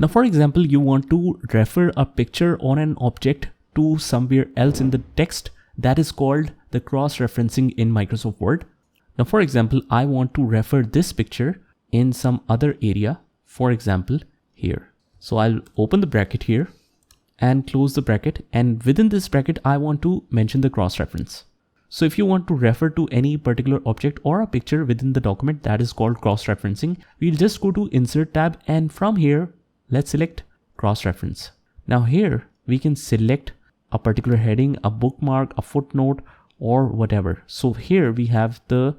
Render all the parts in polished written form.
Now, for example, you want to refer a picture on an object to somewhere else in the text. That is called the cross-referencing in Microsoft Word. Now, for example, I want to refer this picture in some other area, for example, here. So I'll open the bracket here and close the bracket. And within this bracket, I want to mention the cross-reference. So if you want to refer to any particular object or a picture within the document, that is called cross-referencing. We'll just go to Insert tab, and from here, let's select cross-reference. Now here we can select a particular heading, a bookmark, a footnote, or whatever. So here we have the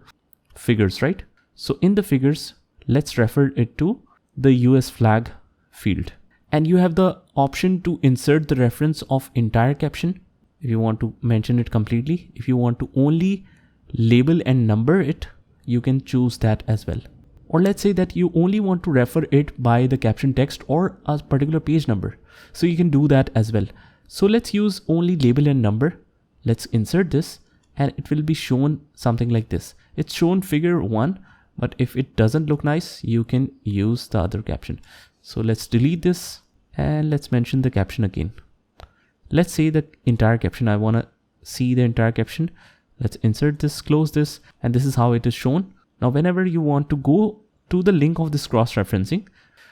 figures, right? So in the figures, let's refer it to the US flag field. And you have the option to insert the reference of entire caption if you want to mention it completely. If you want to only label and number it, you can choose that as well. Or let's say that you only want to refer it by the caption text or a particular page number. So you can do that as well. So let's use only label and number. Let's insert this and it will be shown something like this. It's shown figure 1, but if it doesn't look nice, you can use the other caption. So let's delete this and let's mention the caption again. Let's say the entire caption. I want to see the entire caption. Let's insert this, close this, and this is how it is shown. Now, whenever you want to go to the link of this cross-referencing,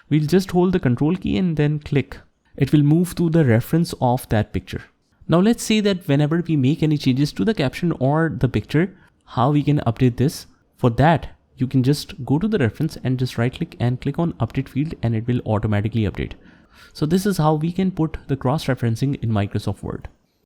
we'll just hold the control key and then click. It will move to the reference of that picture. Now, let's say that whenever we make any changes to the caption or the picture, how we can update this. For that, you can just go to the reference and just right click and click on update field, and it will automatically update. So this is how we can put the cross-referencing in Microsoft Word.